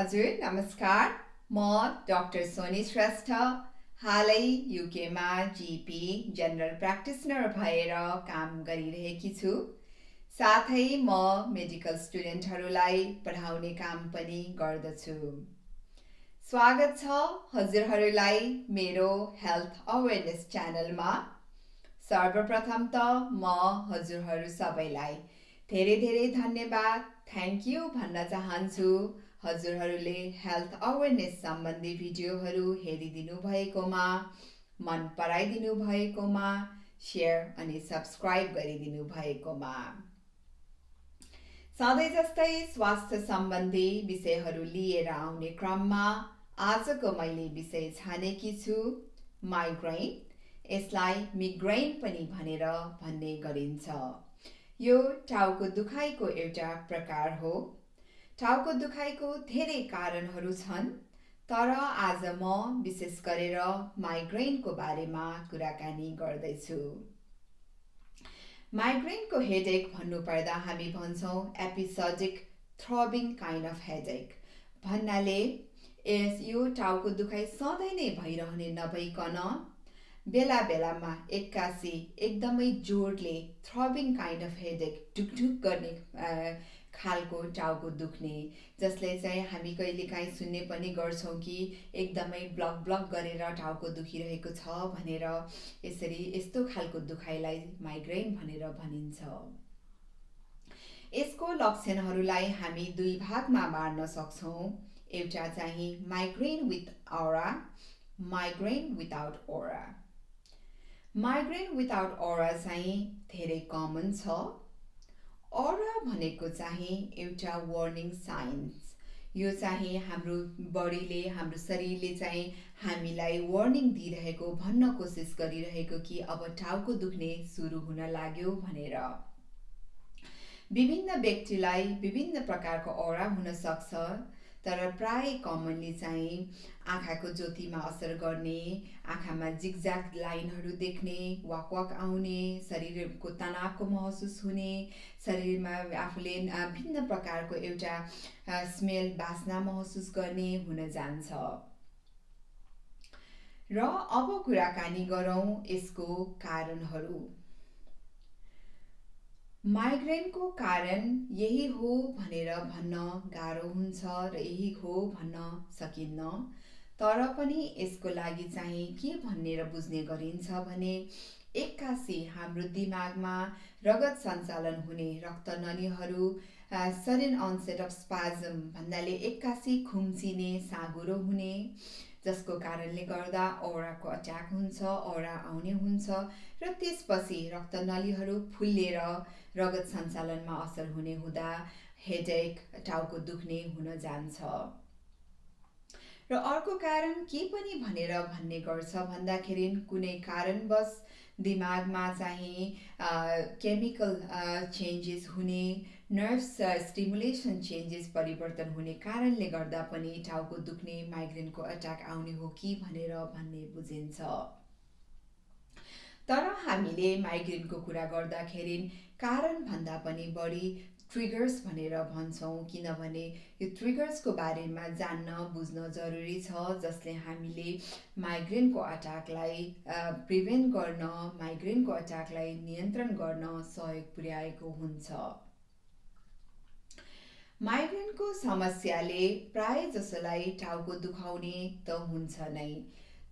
हजुर नमस्कार। म डाक्टर सोनी श्रेष्ठ हालै युकेमा जिपी जनरल प्र्याक्टिसनर भएर काम गरिरहेकी छु। साथै म मेडिकल स्टुडेन्टहरूलाई पढाउने काम पनि गर्दछु। स्वागत छ हजुरहरूलाई मेरो हेल्थ अवेरनेस च्यानलमा। सर्वप्रथम त म हजुरहरू सबैलाई धेरै धेरै धन्यवाद थ्याङ्क यू भन्न चाहन्छु। हजुरहरूले हेल्थ अवेरनेस सम्बन्धी भिडियोहरू हेरिदिनु भएकोमा, मन पराइदिनु भएकोमा, सेयर अनि सब्सक्राइब गरिदिनु भएकोमा। सधैँ जस्तै स्वास्थ्य सम्बन्धी विषयहरू लिएर आउने क्रममा आजको मैले विषय छानेकी छु माइग्रेन। यसलाई मिग्रेन पनि भनेर भन्ने गरिन्छ। यो टाउको दुखाइको एउटा प्रकार हो। टाउको दुखाइको धेरै कारणहरू छन्, तर आज म विशेष गरेर माइग्रेनको बारेमा कुराकानी गर्दैछु। माइग्रेनको हेडेक भन्नुपर्दा हामी भन्छौँ एपिसोडिक थ्रबिङ काइन्ड अफ हेडेक भन्नाले यो टाउको दुखाइ सधैँ नै भइरहने नभइकन बेला बेलामा एक्कासी एकदमै जोडले थ्रबिङ काइन्ड अफ हेडेक ढुकढुक गर्ने खालको टाउको दुख्ने, जसले चाहिँ हामी कहिलेकाहीँ सुन्ने पनि गर्छौँ कि एकदमै ब्लक ब्लक गरेर टाउको दुखिरहेको छ भनेर। यस्तो खालको दुखाइलाई माइग्रेन भनेर भनिन्छ। यसको लक्षणहरूलाई हामी दुई भागमा बाँड्न सक्छौँ। एउटा चाहिँ migraine with aura, migraine without aura. Migraine without aura चाहिँ धेरै कमन छ। ऑरा भनेको चाहिँ एउटा वार्निङ साइन्स। यो चाहिँ हाम्रो बडीले, हाम्रो शरीरले चाहिँ हामीलाई वार्निङ दिइरहेको, भन्न कोसिस गरिरहेको कि अब टाउको दुख्ने सुरु हुन लाग्यो भनेर। विभिन्न व्यक्तिलाई विभिन्न प्रकारको ऑरा हुन सक्छ, तर प्राय कमनली चाहिँ आँखाको ज्योतिमा असर गर्ने, आँखामा जिगज्याग लाइनहरू देख्ने, वाक वाक आउने, शरीरको तनावको महसुस हुने, शरीरमा आफूले भिन्न प्रकारको एउटा स्मेल, बास्ना महसुस गर्ने हुन जान्छ। र अब कुराकानी गरौँ यसको कारणहरू। माइग्रेनको कारण यही हो भनेर भन्न गाह्रो हुन्छ र यही हो भन्न सकिन्न। तर पनि यसको लागि चाहिँ के भनेर बुझ्ने गरिन्छ भने एक्कासी हाम्रो दिमागमा रगत सञ्चालन हुने रक्तनलीहरू सडन अनसेट अफ स्पाजम भन्नाले एक्कासी खुम्चिने, साँघुरो हुने, जसको कारणले गर्दा औराको अट्याक हुन्छ, औरा आउने हुन्छ र त्यसपछि रक्तनलीहरू फुल्लिएर रगत सञ्चालनमा असर हुने हुँदा हेडेक, टाउको दुख्ने हुन जान्छ। र अर्को कारण के पनि भनेर भन्ने गर्छ भन्दाखेरि कुनै कारणवश दिमागमा चाहिँ केमिकल चेन्जेस हुने, नर्भ्स स्टिमुलेसन चेन्जेस परिवर्तन हुने कारणले गर्दा पनि टाउको दुख्ने, माइग्रेनको अट्याक आउने हो कि भनेर भन्ने बुझिन्छ। तर हामीले माइग्रेनको कुरा गर्दाखेरि कारण भन्दा पनि बढी ट्रिगर्स भनेर भन्छौँ, किनभने यो ट्रिगर्सको बारेमा जान्न बुझ्न जरुरी छ, जसले हामीले माइग्रेनको अट्याकलाई प्रिभेन्ट गर्न, माइग्रेनको अट्याकलाई नियन्त्रण गर्न सहयोग पुर्याएको हुन्छ। माइग्रेनको समस्याले प्राय जसोलाई टाउको दुखाउने त हुन्छ नै,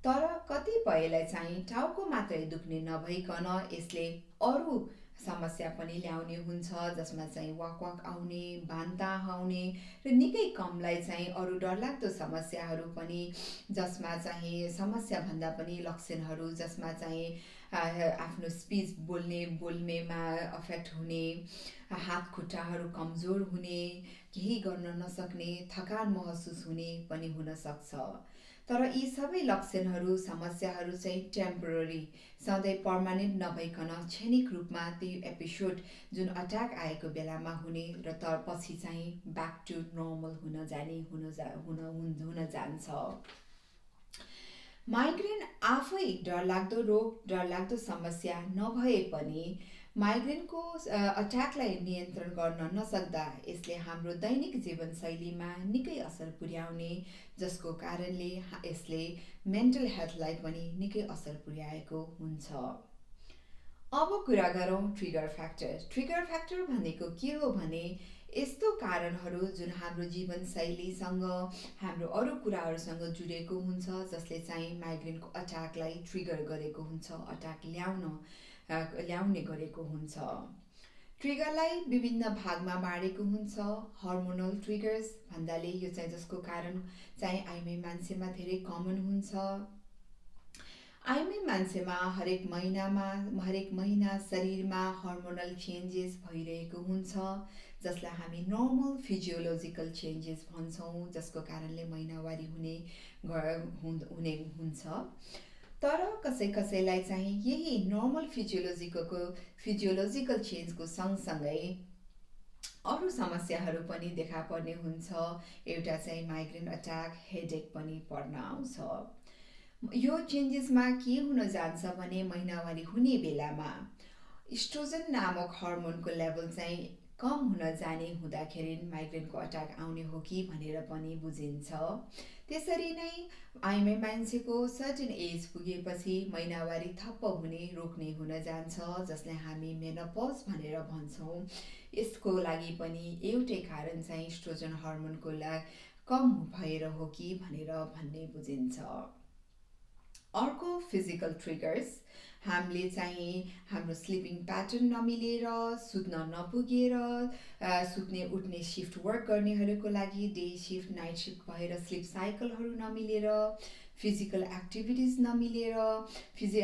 तर कतिपयलाई चाहिँ टाउको मात्रै दुख्ने नभइकन यसले अरू समस्या पनि ल्याउने हुन्छ, जसमा चाहिँ वाक वाक आउने, बान्ता आउने र निकै कमलाई चाहिँ अरू डरलाग्दो समस्याहरू पनि, जसमा चाहिँ समस्या भन्दा पनि लक्षणहरू, जसमा चाहिँ आफ्नो स्पिच बोल्नेमा अफेक्ट हुने, हात खुट्टाहरू कमजोर हुने, केही गर्न नसक्ने, थकान महसुस हुने पनि हुन सक्छ। तर यी सबै लक्षणहरू, समस्याहरू चाहिँ टेम्पोररी, सधैँ पर्मानेन्ट नभइकन क्षणिक रूपमा त्यही एपिसोड जुन अट्याक आएको बेलामा हुने र पछि चाहिँ ब्याक टु नर्मल हुन जान्छ। माइग्रेन आफै डरलाग्दो रोग, डरलाग्दो समस्या नभए पनि माइग्रेनको अट्याकलाई नियन्त्रण गर्न नसक्दा यसले हाम्रो दैनिक जीवनशैलीमा निकै असर पुर्याउने, जसको कारणले यसले मेन्टल हेल्थलाई पनि निकै असर पुर्याएको हुन्छ। अब कुरा गरौँ ट्रिगर फ्याक्टर। ट्रिगर फ्याक्टर भनेको के हो भने यस्तो कारणहरू जुन हाम्रो जीवनशैलीसँग, हाम्रो अरू कुराहरूसँग जुडेको हुन्छ, जसले चाहिँ माइग्रेनको अट्याकलाई ट्रिगर गरेको हुन्छ, अट्याक ल्याउने गरेको हुन्छ। ट्रिगरलाई विभिन्न भागमा बाँडेको हुन्छ। हर्मोनल ट्रिगर्स भन्दाले यो चाहिँ जसको कारण चाहिँ आइमै मान्छेमा धेरै कमन हुन्छ। आइमै मान्छेमा हरेक महिना शरीरमा हर्मोनल चेन्जेस भइरहेको हुन्छ, जसलाई हामी नर्मल फिजियोलोजिकल चेन्जेस भन्छौँ, जसको कारणले महिनावारी हुने हुन्छ। तर कसैलाई चाहिँ यही नर्मल फिजियोलोजिकल चेन्जको सँगसँगै अरू समस्याहरू पनि देखा पर्ने हुन्छ। एउटा चाहिँ माइग्रेन अट्याक, हेडेक पनि पर्न आउँछ। यो चेन्जेसमा के हुन जान्छ भने महिनावारी हुने बेलामा इस्ट्रोजन नामक हर्मोनको लेभल चाहिँ कम हुन जाने हुँदाखेरि माइग्रेनको अट्याक आउने हो कि भनेर पनि बुझिन्छ। त्यसरी नै आइमै मान्छेको सर्टेन एज पुगेपछि महिनावारी थप्प हुने रोक्ने हुन जान्छ, जसलाई हामी मेनोपज भनेर भन्छौँ। यसको लागि पनि एउटै कारण चाहिँ इस्ट्रोजन हर्मोनको कम भएर हो कि भनेर भन्ने बुझिन्छ। अर्को फिजिकल ट्रिगर्स, हामीले चाहिँ हाम्रो स्लिपिङ प्याटर्न नमिलेर, सुत्न नपुगेर, सुत्ने उठ्ने शिफ्ट वर्क गर्नेहरूको लागि डे शिफ्ट नाइट शिफ्ट भएर स्लिप साइकलहरू नमिलेर, फिजिकल एक्टिभिटिज नमिलेर,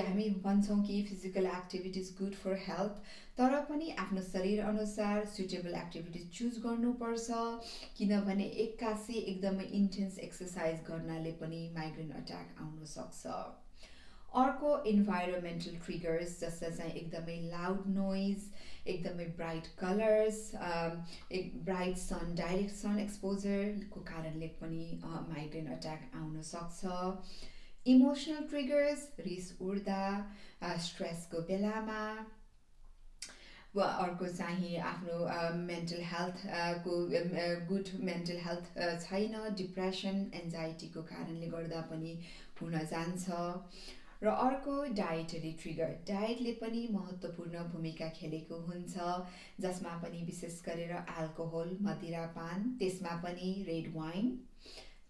हामी भन्छौँ कि physical activities good for health, तर पनि आफ्नो शरीर अनुसार सुटेबल एक्टिभिटिज चुज गर्नुपर्छ, किनभने एक्कासी एकदमै इन्टेन्स एक्सर्साइज गर्नाले पनि माइग्रेन अट्याक आउन सक्छ। अर्को इन्भाइरोमेन्टल ट्रिगर्स, जस्ता चाहिँ एकदमै लाउड नोइज, एकदमै ब्राइट कलर्स, ब्राइट सन, डाइरेक्ट सन एक्सपोजरको कारणले पनि माइग्रेन अट्याक आउन सक्छ। इमोसनल ट्रिगर्स, रिस उठ्दा, स्ट्रेसको बेलामा, अर्को चाहिँ आफ्नो मेन्टल हेल्थको गुड मेन्टल हेल्थ छैन, डिप्रेसन, एन्जाइटीको कारणले गर्दा पनि हुन जान्छ। र अर्को डायटरी ट्रिगर, डायटले पनि महत्त्वपूर्ण भूमिका खेलेको हुन्छ, जसमा पनि विशेष गरेर अल्कोहल, मदिरापान, त्यसमा पनि रेड वाइन,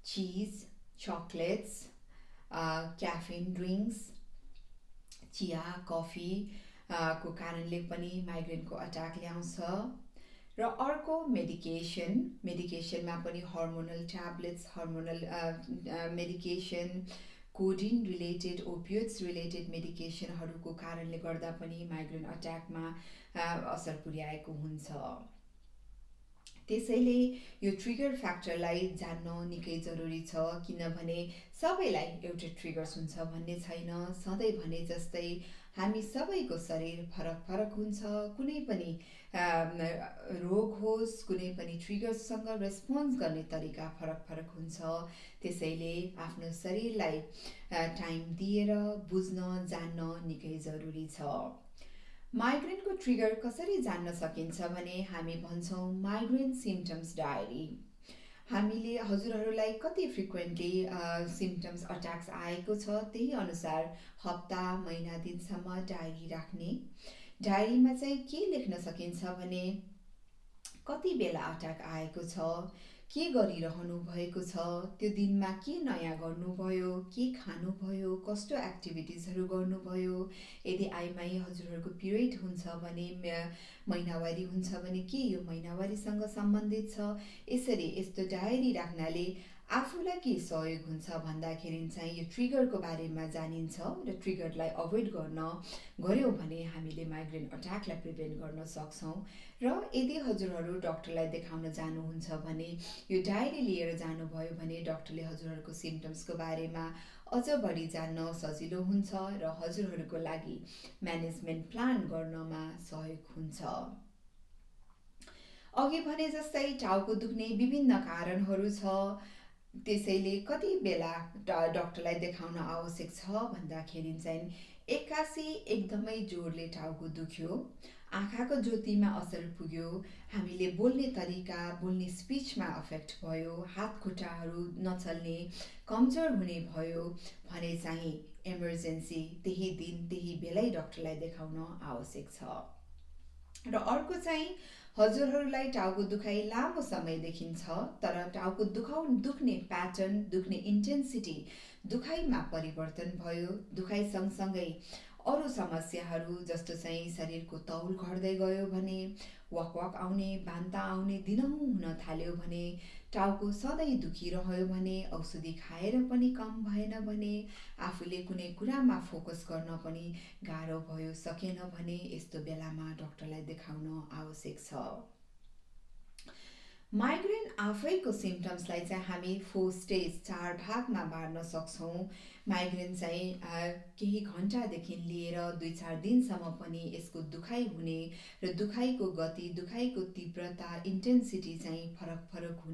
चिज, चकलेट्स, क्याफिन ड्रिङ्क्स, चिया, कफी को कारणले पनि माइग्रेनको अट्याक ल्याउँछ। र अर्को मेडिकेसनमा पनि hormonal tablets, hormonal medication, codeine related, opioids related मेडिकेसनहरूको कारणले गर्दा पनि माइग्रेन अट्याकमा असर पुर्याएको हुन्छ। त्यसैले यो ट्रिगर फ्याक्टरलाई जान्न निकै जरुरी छ, किनभने सबैलाई एउटै ट्रिगर्स हुन्छ भन्ने छैन। सधैँ भने जस्तै हामी सबैको शरीर फरक फरक हुन्छ। कुनै पनि रोग होस्, कुनै पनि ट्रिगर्ससँग रेस्पोन्स गर्ने तरिका फरक फरक हुन्छ। त्यसैले आफ्नो शरीरलाई टाइम दिएर बुझ्न जान्न निकै जरुरी छ। माइग्रेनको ट्रिगर कसरी जान्न सकिन्छ भने हामी भन्छौँ माइग्रेन सिम्पटम्स डायरी। हामीले हजुरहरूलाई कति फ्रिक्वेन्टली सिम्पटम्स अट्याक्स आएको छ त्यही अनुसार हप्ता, महिना, दिनसम्म डायरी राख्ने। डायरीमा चाहिँ के लेख्न सकिन्छ भने कति बेला अट्याक आएको छ, के गरिरहनु भएको छ, त्यो दिनमा के नयाँ गर्नुभयो, के खानुभयो, कस्तो एक्टिभिटिजहरू गर्नुभयो, यदि आइमाई हजुरहरूको पिरियड हुन्छ भने, महिनावारी हुन्छ भने के यो महिनावारीसँग सम्बन्धित छ। यसरी यस्तो डायरी राख्नाले आफूलाई के सहयोग हुन्छ भन्दाखेरि चाहिँ यो ट्रिगरको बारेमा जानिन्छ र ट्रिगरलाई अभोइड गऱ्यौँ भने हामीले माइग्रेन अट्याकलाई प्रिभेन्ट गर्न सक्छौँ। र यदि हजुरहरू डक्टरलाई देखाउन जानुहुन्छ भने यो डायरी लिएर जानुभयो भने डक्टरले हजुरहरूको सिम्पटम्सको बारेमा अझ बढी जान्न सजिलो हुन्छ र हजुरहरूको लागि म्यानेजमेन्ट प्लान गर्नमा सहयोग हुन्छ। अघि भने जस्तै टाउको दुख्ने विभिन्न कारणहरू छ, त्यसैले कति बेला डक्टरलाई देखाउन आवश्यक छ भन्दाखेरि चाहिँ एक्कासी एकदमै जोडले टाउको दुख्यो, आँखाको ज्योतिमा असर पुग्यो, हामीले बोल्ने तरिका, बोल्ने स्पिचमा अफेक्ट भयो, हात खुट्टाहरू नचल्ने, कमजोर हुने भयो भने चाहिँ इमर्जेन्सी त्यही दिन त्यही बेलै डाक्टरलाई देखाउन आवश्यक छ। र अर्को चाहिँ हजुरहरूलाई टाउको दुखाइ लामो समयदेखि छ, तर टाउको दुख्ने प्याटर्न, दुख्ने इन्टेन्सिटी, दुखाइमा परिवर्तन भयो, दुखाइ सँगसँगै अरू समस्याहरू जस्तो चाहिँ शरीरको तौल घट्दै गयो भने, वक आउने, बान्ता आउने दिनहुँ हुन थाल्यो भने, टाउको सधैँ दुखिरह्यो भने, औषधि खाएर पनि कम भएन भने, आफूले कुनै कुरामा फोकस गर्न पनि गाह्रो भयो सकेन भने यस्तो बेलामा डाक्टरलाई देखाउन आवश्यक छ। माइग्रेन आफैको सिम्टम्सलाई चाहिँ हामी 4 स्टेज 4 भागमा बाँड्न सक्छौँ। माइग्रेन चाहिँ केही घन्टादेखि लिएर 2-4 दिनसम्म पनि यसको दुखाइ हुने र दुखाइको गति, दुखाइको तीव्रता, इन्टेन्सिटी चाहिँ फरक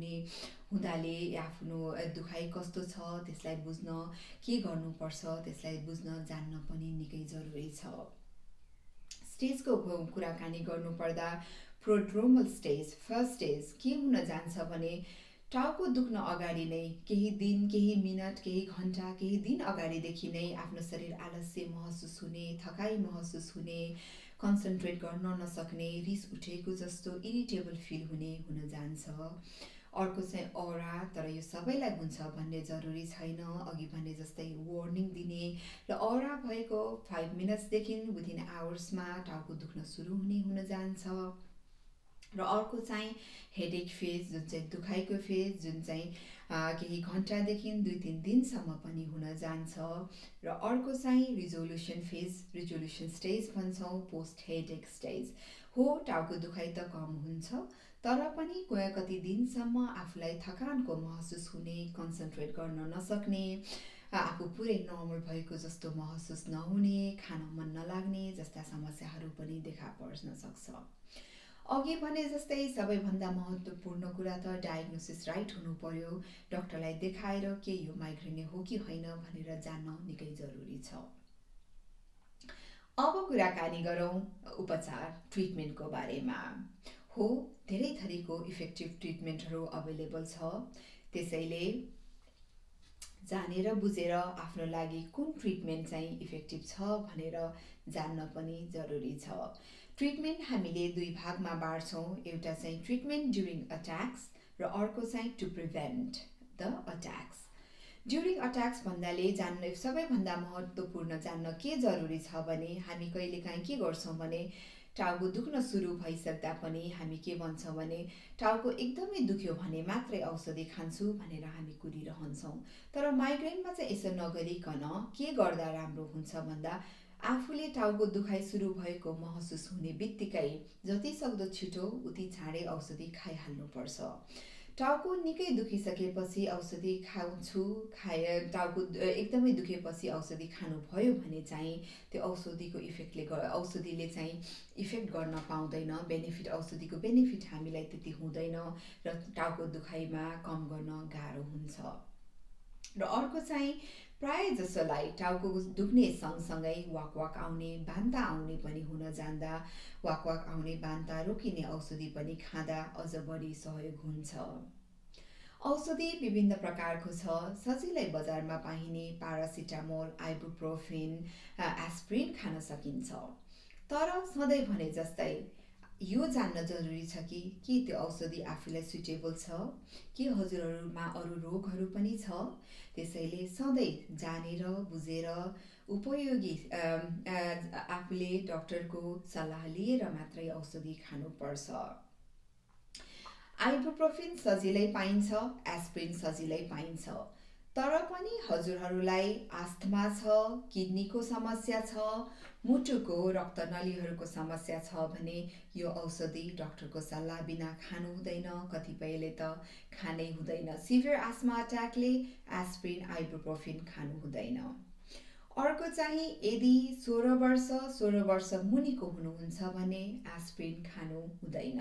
हुँदाले आफ्नो दुखाइ कस्तो छ त्यसलाई बुझ्न, के गर्नुपर्छ त्यसलाई बुझ्न जान्न पनि निकै जरुरी छ। स्टेजको कुराकानी गर्नुपर्दा प्रोड्रोमल स्टेज, फर्स्ट स्टेज के हुन जान्छ भने टाउको दुख्न अगाडि नै केही दिन, केही मिनट, केही घन्टा, केही दिन अगाडिदेखि नै आफ्नो शरीर आलस्य महसुस हुने, थकाइ महसुस हुने, कन्सन्ट्रेट गर्न नसक्ने, रिस उठेको जस्तो इरिटेबल फिल हुने हुन जान्छ। अर्को चाहिँ औरा, तर यो सबैलाई हुन्छ भन्ने जरुरी छैन, अघि भने जस्तै वार्निङ दिने र औरा भएको 5 मिनट्सदेखि विदिन आवर्समा टाउको दुख्न सुरु हुन जान्छ। र अर्को चाहिँ हेडेक फेज, जुन चाहिँ दुखाइको फेज, जुन चाहिँ केही घन्टादेखि 2-3 दिनसम्म पनि हुन जान्छ। र अर्को चाहिँ रिजोल्युसन स्टेज भन्छौँ, पोस्ट हेडेक स्टेज हो। टाउको दुखाइ त कम हुन्छ, तर पनि कति दिनसम्म आफूलाई थकानको महसुस हुने, कन्सन्ट्रेट गर्न नसक्ने, आफू पुरै नर्मल भएको जस्तो महसुस नहुने, खान मन नलाग्ने जस्ता समस्याहरू पनि देखा पर्न सक्छ। अघि भने जस्तै सबैभन्दा महत्त्वपूर्ण कुरा त डायग्नोसिस राइट हुनु पर्यो। डाक्टरलाई देखाएर के यो माइग्रेन हो कि होइन भनेर जान्न निकै जरुरी छ। अब कुराकानी गरौँ उपचार, ट्रिटमेन्टको बारेमा। हो, धेरै थरीको इफेक्टिभ ट्रिटमेन्टहरू अवेलेबल छ, त्यसैले जानेर बुझेर आफ्नो लागि कुन ट्रिटमेन्ट चाहिँ इफेक्टिभ छ भनेर जान्न पनि जरुरी छ। ट्रिटमेन्ट हामीले 2 भागमा बाँड्छौँ, एउटा चाहिँ ट्रिटमेन्ट ड्युरिङ अट्याक्स र अर्को चाहिँ to prevent the attacks. During attacks भन्नाले सबैभन्दा महत्त्वपूर्ण जान्न के जरुरी छ भने हामी कहिलेकाहीँ के गर्छौँ भने टाउको दुख्न सुरु भइसक्दा पनि हामी के भन्छौँ भने टाउको एकदमै दुख्यो भने मात्रै औषधि खान्छु भनेर हामी कुरिरहन्छौँ। तर माइग्रेनमा चाहिँ यसो नगरिकन के गर्दा राम्रो हुन्छ भन्दा आफूले टाउको दुखाइ सुरु भएको महसुस हुने बित्तिकै जतिसक्दो छिटो उति चाँडै औषधि खाइहाल्नुपर्छ। टाउको निकै दुखिसकेपछि औषधि टाउको एकदमै दुखेपछि औषधि खानु भयो भने चाहिँ त्यो औषधिले चाहिँ इफेक्ट गर्न पाउँदैन, औषधिको बेनिफिट हामीलाई त्यति हुँदैन र टाउको दुखाइमा कम गर्न गाह्रो हुन्छ। र अर्को चाहिँ प्राय जसोलाई टाउको दुख्ने सँगसँगै वाक आउने, बान्ता आउने पनि हुन जाँदा वाक आउने, बान्ता रोकिने औषधि पनि खाँदा अझ बढी सहयोग हुन्छ। औषधि विभिन्न प्रकारको छ, सजिलै बजारमा पाइने पारासिटामोल, आइबुप्रोफेन, एस्प्रिन खान सकिन्छ। तर सधैँ भने जस्तै यो जान्न जरुरी छ कि त्यो औषधि आफूलाई सुटेबल छ, कि हजुरहरूमा अरू रोगहरू पनि छ। त्यसैले सधैँ जानेर बुझेर उपयोगी आफूले डाक्टरको सल्लाह लिएर मात्रै औषधि खानुपर्छ। आइबुप्रोफेन सजिलै पाइन्छ, एस्प्रिन सजिलै पाइन्छ। तर पनि हजुरहरूलाई आस्थमा छ, किडनीको समस्या छ, मुटुको रक्तनलीहरूको समस्या छ भने यो औषधि डाक्टरको सल्लाह बिना खानु हुँदैन, कतिपयले त खानै हुँदैन। सिभियर आस्थमा अट्याकले एस्प्रिन, आइबुप्रोफेन खानु हुँदैन। अर्को चाहिँ यदि 16 वर्ष मुनिको हुनुहुन्छ भने एस्प्रिन खानु हुँदैन।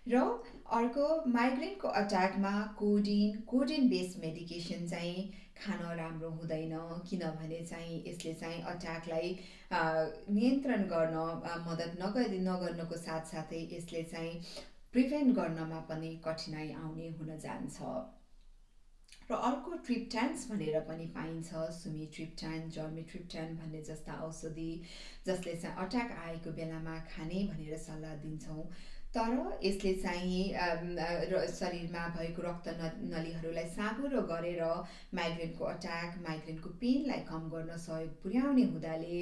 र अर्को माइग्रेनको अट्याकमा कोडिन बेस्ड मेडिकेसन चाहिँ खान राम्रो हुँदैन, किनभने चाहिँ यसले चाहिँ अट्याकलाई नियन्त्रण गर्न मद्दत नगर्नको साथसाथै यसले चाहिँ प्रिभेन्ट गर्नमा पनि कठिनाइ आउने हुन जान्छ। र अर्को ट्रिप्टान्स भनेर पनि पाइन्छ, सुमिट्रिप्टान, जर्मिट्रिप्टान भन्ने जस्ता औषधि जसले चाहिँ अट्याक आएको बेलामा खाने भनेर सल्लाह दिन्छौँ। तर यसले चाहिँ शरीरमा भएको रक्त नलीहरूलाई साँघुरो गरेर माइग्रेनको अट्याक, माइग्रेनको पेनलाई कम गर्न सहयोग पुर्याउने हुँदाले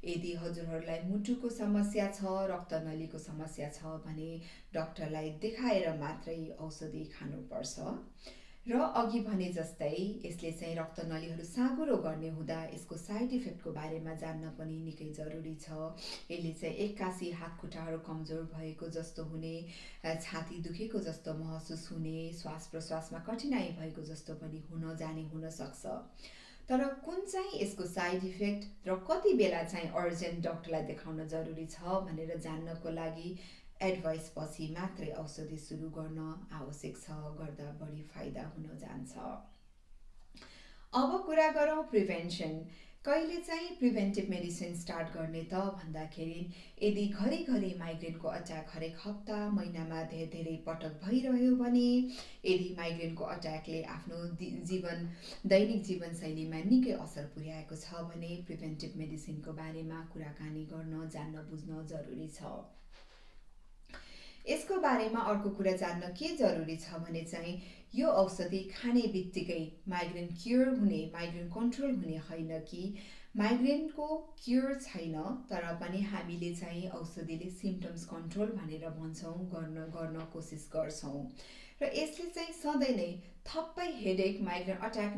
यदि हजुरहरूलाई मुटुको समस्या छ, रक्तनलीको समस्या छ भने डाक्टरलाई देखाएर मात्रै औषधि खानुपर्छ। र अघि भने जस्तै यसले चाहिँ रक्तनलीहरू साँघुरो गर्ने हुँदा यसको साइड इफेक्टको बारेमा जान्न पनि निकै जरुरी छ। यसले चाहिँ एक्कासी हातखुट्टाहरू कमजोर भएको जस्तो हुने, छाती दुखेको जस्तो महसुस हुने, श्वास प्रश्वासमा कठिनाइ भएको जस्तो पनि हुन सक्छ। तर कुन चाहिँ यसको साइड इफेक्ट र कति बेला चाहिँ अर्जेन्ट डाक्टरलाई देखाउन जरुरी छ भनेर जान्नको लागि एडभाइस पछि मात्रै औषधि सुरु गर्न आवश्यक छ, गर्दा बढी फाइदा हुन जान्छ। अब कुरा गरौँ प्रिभेन्सन। कहिले चाहिँ प्रिभेन्टिभ मेडिसिन स्टार्ट गर्ने त भन्दाखेरि यदि घरिघरि माइग्रेनको अट्याक हरेक हप्ता महिनामा धेरै पटक भइरह्यो भने, यदि माइग्रेनको अट्याकले आफ्नो दैनिक जीवनशैलीमा निकै असर पुर्याएको छ भने प्रिभेन्टिभ मेडिसिनको बारेमा कुराकानी गर्न, जान्न बुझ्न जरुरी छ। यसको बारेमा अर्को कुरा जान्न के जरुरी छ भने चाहिँ यो औषधि खाने बित्तिकै माइग्रेन क्योर हुने, माइग्रेन कन्ट्रोल हुने होइन कि माइग्रेनको क्योर छैन, तर पनि हामीले चाहिँ औषधिले सिम्पटम्स कन्ट्रोल भनेर भन्छौँ, गर्न कोसिस गर्छौँ। र यसले चाहिँ सधैँ नै थप्पै हेडेक, माइग्रेन अट्याक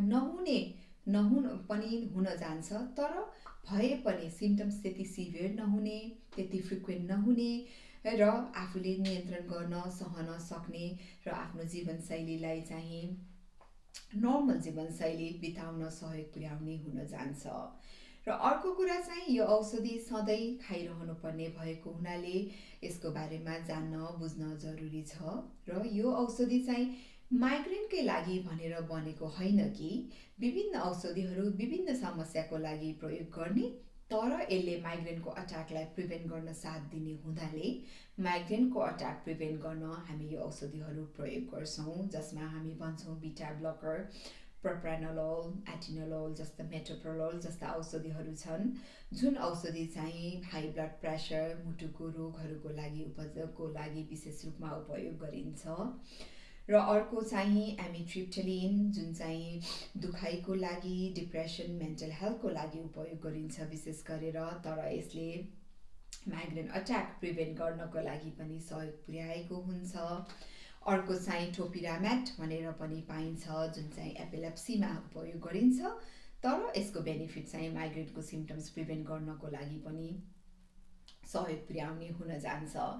पनि हुन जान्छ, तर भए पनि सिम्पटम्स त्यति सिभियर नहुने, त्यति फ्रिक्वेन्ट नहुने र आफूले नियन्त्रण गर्न सहन सक्ने र आफ्नो जीवनशैलीलाई चाहिँ नर्मल जीवनशैली बिताउन सहयोग पुर्याउने हुन जान्छ। र अर्को कुरा चाहिँ यो औषधि सधैँ खाइरहनु पर्ने भएको हुनाले यसको बारेमा जान्न बुझ्न जरुरी छ। र यो औषधि चाहिँ माइग्रेनकै लागि भनेर बनेको होइन कि विभिन्न औषधिहरू विभिन्न समस्याको लागि प्रयोग गर्ने, तर यसले माइग्रेनको अट्याकलाई प्रिभेन्ट गर्न साथ दिने हुँदाले माइग्रेनको अट्याक प्रिभेन्ट गर्न हामी यो औषधिहरू प्रयोग गर्छौँ, जसमा हामी भन्छौँ बिटा ब्लकर, प्रोप्रानोलोल, एटिनोलोल जस्ता, मेटोप्रोलोल जस्ता औषधिहरू छन्, जुन औषधि चाहिँ हाई ब्लड प्रेसर, मुटुको रोगहरूको लागि विशेष रूपमा उपयोग गरिन्छ। र अर्को चाहिँ एमिट्रिप्टिलिन, जुन चाहिँ दुखाइको लागि, डिप्रेसन, मेन्टल हेल्थको लागि उपयोग गरिन्छ विशेष गरेर, तर यसले माइग्रेन अट्याक प्रिभेन्ट गर्नको लागि पनि सहयोग पुर्याएको हुन्छ। अर्को चाहिँ टोपिरामेट भनेर पनि पाइन्छ, जुन चाहिँ एपिलेप्सीमा उपयोग गरिन्छ, तर यसको बेनिफिट चाहिँ माइग्रेनको सिम्पटम्स प्रिभेन्ट गर्नको लागि पनि सहयोग पुर्याउने हुन जान्छ।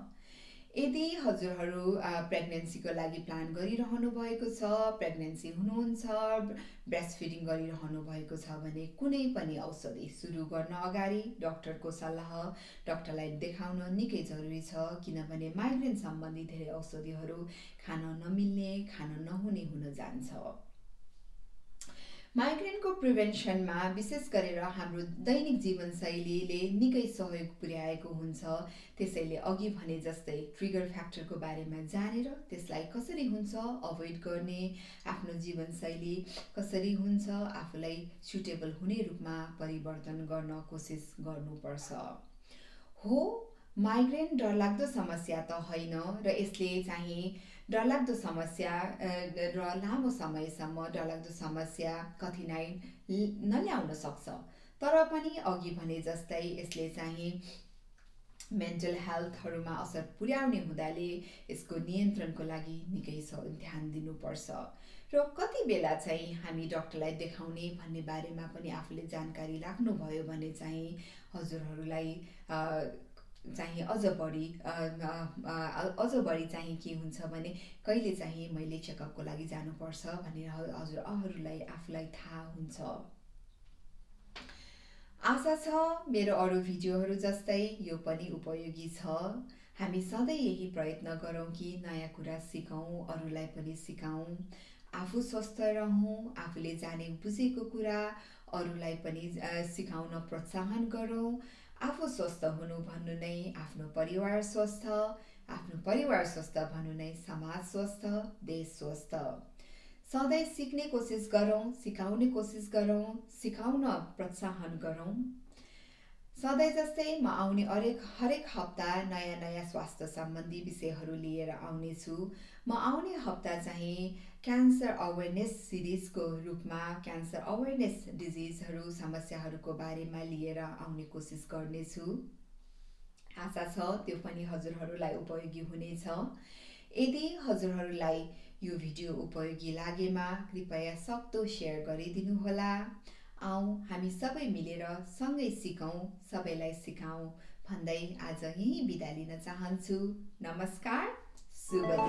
यदि हजुरहरू प्रेग्नेन्सीको लागि प्लान गरिरहनु भएको छ, प्रेग्नेन्सी हुनुहुन्छ, ब्रेस्ट फिडिङ गरिरहनु भएको छ भने कुनै पनि औषधि सुरु गर्न अगाडि डाक्टरको सल्लाह, डाक्टरलाई देखाउन निकै जरुरी छ, किनभने माइग्रेन सम्बन्धी धेरै औषधिहरू खान नमिल्ने, खान नहुने हुन जान्छ। माइग्रेनको प्रिभेन्सनमा विशेष गरेर हाम्रो दैनिक जीवनशैलीले निकै सहयोग पुर्याएको हुन्छ, त्यसैले अघि भने जस्तै ट्रिगर फ्याक्टरको बारेमा जानेर त्यसलाई कसरी हुन्छ अभोइड गर्ने, आफ्नो जीवनशैली कसरी हुन्छ आफूलाई सुटेबल हुने रूपमा परिवर्तन गर्न कोसिस गर्नुपर्छ। हो, माइग्रेन डरलाग्दो समस्या त होइन र यसले चाहिँ डरलाग्दो समस्या र लामो समयसम्म डरलाग्दो समस्या कठिनाइ नल्याउन सक्छ, तर पनि अघि भने जस्तै यसले चाहिँ मेन्टल हेल्थहरूमा असर पुर्याउने हुँदाले यसको नियन्त्रणको लागि निकै ध्यान दिनुपर्छ। र कति बेला चाहिँ हामी डाक्टरलाई देखाउने भन्ने बारेमा पनि आफूले जानकारी राख्नुभयो भने चाहिँ हजुरहरूलाई चाहिँ अझ बढी चाहिँ के हुन्छ भने कहिले चाहिँ मैले चेकअपको लागि जानुपर्छ भन्ने हजुरहरूलाई आफूलाई थाहा हुन्छ। आशा छ मेरो अरू भिडियोहरू जस्तै यो पनि उपयोगी छ। हामी सधैँ यही प्रयत्न गरौँ कि नयाँ कुरा सिकौँ, अरूलाई पनि सिकाउँ, आफू स्वस्थ रहौँ, आफूले जाने बुझेको कुरा अरूलाई पनि सिकाउन प्रोत्साहन गरौँ। आफू स्वस्थ हुनु भन्नु नै आफ्नो परिवार स्वस्थ, आफ्नो परिवार स्वस्थ भन्नु नै समाज स्वस्थ, देश स्वस्थ। सधैँ सिक्ने कोसिस गरौँ, सिकाउने कोसिस गरौँ, सिकाउन प्रोत्साहन गरौँ। सधैँ जस्तै म आउने हरेक हप्ता नयाँ नयाँ स्वास्थ्य सम्बन्धी विषयहरू लिएर आउनेछु। म आउने हप्ता चाहिँ क्यान्सर अवेरनेस सिरिजको रूपमा क्यान्सर अवेरनेस डिजिजहरू समस्याहरूको बारेमा लिएर आउने कोसिस गर्नेछु। आशा छ त्यो पनि हजुरहरूलाई उपयोगी हुनेछ। यदि हजुरहरूलाई यो भिडियो उपयोगी लागेमा कृपया सक्दो सेयर गरिदिनुहोला। आऊ हामी सबै मिलेर सँगै सिकौँ, सबैलाई सिकाऊँ भन्दै आज यहीँ बिदा लिन चाहन्छु। नमस्कार, शुभ दिन।